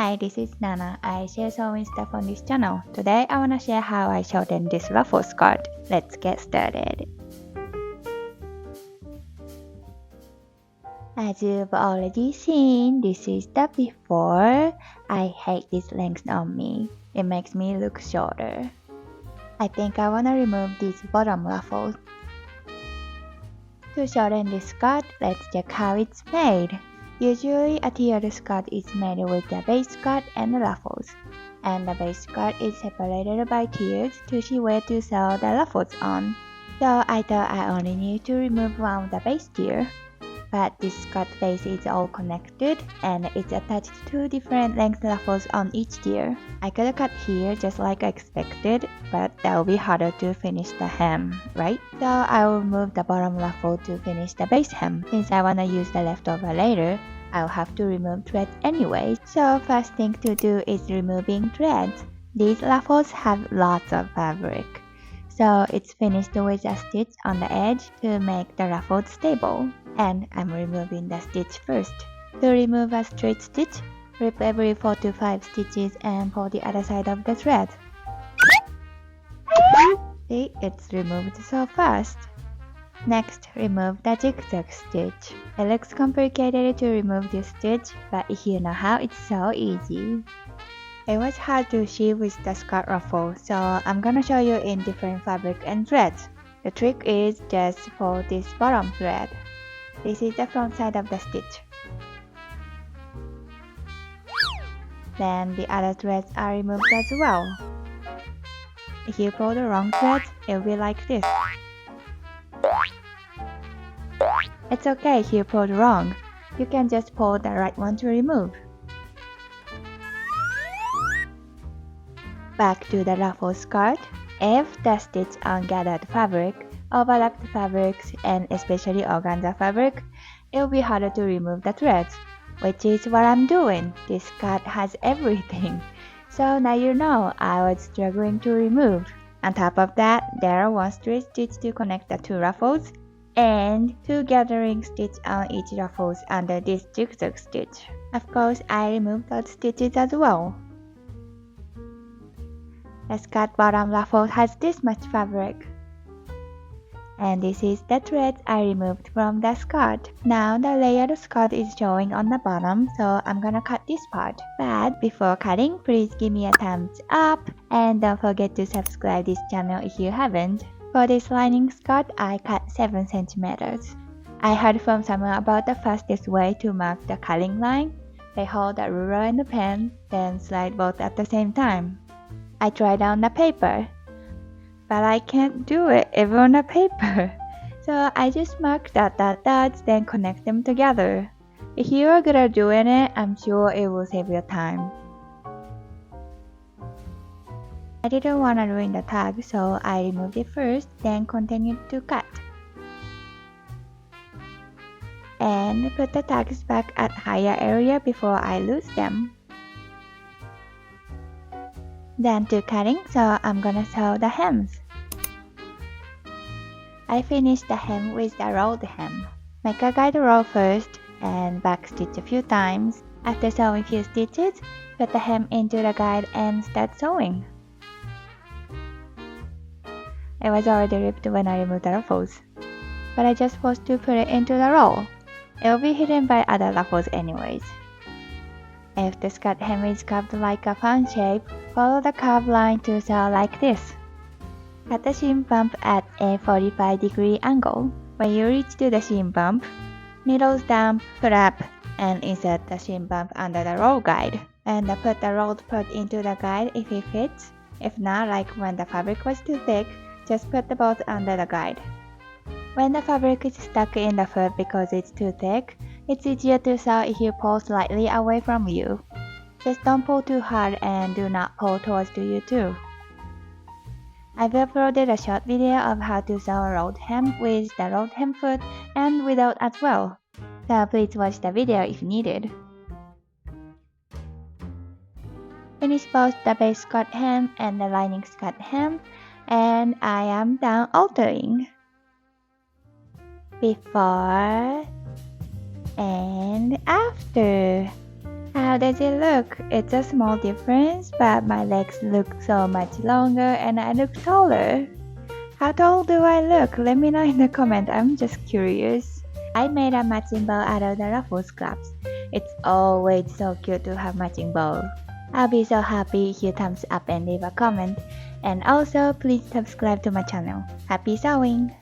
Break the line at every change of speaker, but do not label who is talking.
Hi, this is Nana. I share sewing stuff on this channel. Today I wanna share how I shorten this ruffle skirt. Let's get started. As you've already seen, this is the before. I hate this length on me. It makes me look shorter. I think I wanna remove these bottom ruffles. To shorten this skirt, let's check how it's made. Usually a tiered skirt is made with the base skirt and the ruffles, and the base skirt is separated by tiers to see where to sew the ruffles on. So I thought I only need to remove one of the base tier, but this skirt base is all connected and it's attached to different length ruffles on each tier. I could cut here just like I expected, but that will be harder to finish the hem, right? So I will remove the bottom ruffle to finish the base hem. Since I wanna use the leftover later, I'll have to remove threads anyway. So first thing to do is removing threads. These ruffles have lots of fabric, so it's finished with a stitch on the edge to make the ruffles stable. And I'm removing the stitch first. To remove a straight stitch, rip every 4 to 5 stitches and pull the other side of the thread. See, it's removed so fast. Next, remove the zigzag stitch. It looks complicated to remove this stitch, but if you know how, it's so easy. It was hard to see with the skirt ruffle, so I'm gonna show you in different fabric and threads. The trick is just fold this bottom thread. This is the front side of the stitch. Then the other threads are removed as well. If you pull the wrong thread, it will be like this. It's okay if you pulled wrong. You can just pull the right one to remove. Back to the ruffle skirt. If the stitch on gathered fabric, overlapped fabrics, and especially organza fabric, it will be harder to remove the threads, which is what I'm doing. This skirt has everything. So now you know I was struggling to remove. On top of that, there are 1 straight stitch to connect the 2 ruffles, and 2 gathering stitch on each ruffles under this zigzag stitch. Of course, I removed those stitches as well. The skirt bottom ruffle has this much fabric. And this is the thread I removed from the skirt. Now the layered skirt is showing on the bottom, so I'm gonna cut this part. But before cutting, please give me a thumbs up and don't forget to subscribe this channel if you haven't. For this lining skirt, I cut 7 centimeters. I heard from someone about the fastest way to mark the cutting line. They hold a ruler and a pen, then slide both at the same time. I tried on the paper, but I can't do it even on a paper. So I just mark dot dot dots, then connect them together. If you are good at doing it, I'm sure it will save your time. I didn't want to ruin the tag, so I removed it first, then continued to cut. And put the tags back at higher area before I lose them. Then to cutting, so I'm gonna sew the hems. I finished the hem with the rolled hem. Make a guide roll first and back stitch a few times. After sewing few stitches, put the hem into the guide and start sewing. It was already ripped when I removed the ruffles, but I just forced to put it into the roll. It will be hidden by other ruffles anyways. If the skirt hem is curved like a fan shape, follow the curved line to sew like this. Cut the seam bump at a 45-degree angle. When you reach to the seam bump, needles down, pull up, and insert the seam bump under the roll guide. And put the rolled part into the guide if it fits. If not, like when the fabric was too thick, just put the both under the guide. When the fabric is stuck in the foot because it's too thick, it's easier to sew if you pull slightly away from you. Just don't pull too hard and do not pull towards you too. I've uploaded a short video of how to sew a rolled hem with the rolled hem foot and without as well, so please watch the video if needed. Finish both the base skirt hem and the lining skirt hem, and I am done altering. Before and after. How How does it look? It's a small difference, but my legs look so much longer and I look taller. How tall do I look? Let me know in the comment, I'm just curious. I made a matching bow out of the ruffle scraps. It's always so cute to have matching bow. I'll be so happy if you thumbs up and leave a comment. And also, please subscribe to my channel. Happy sewing!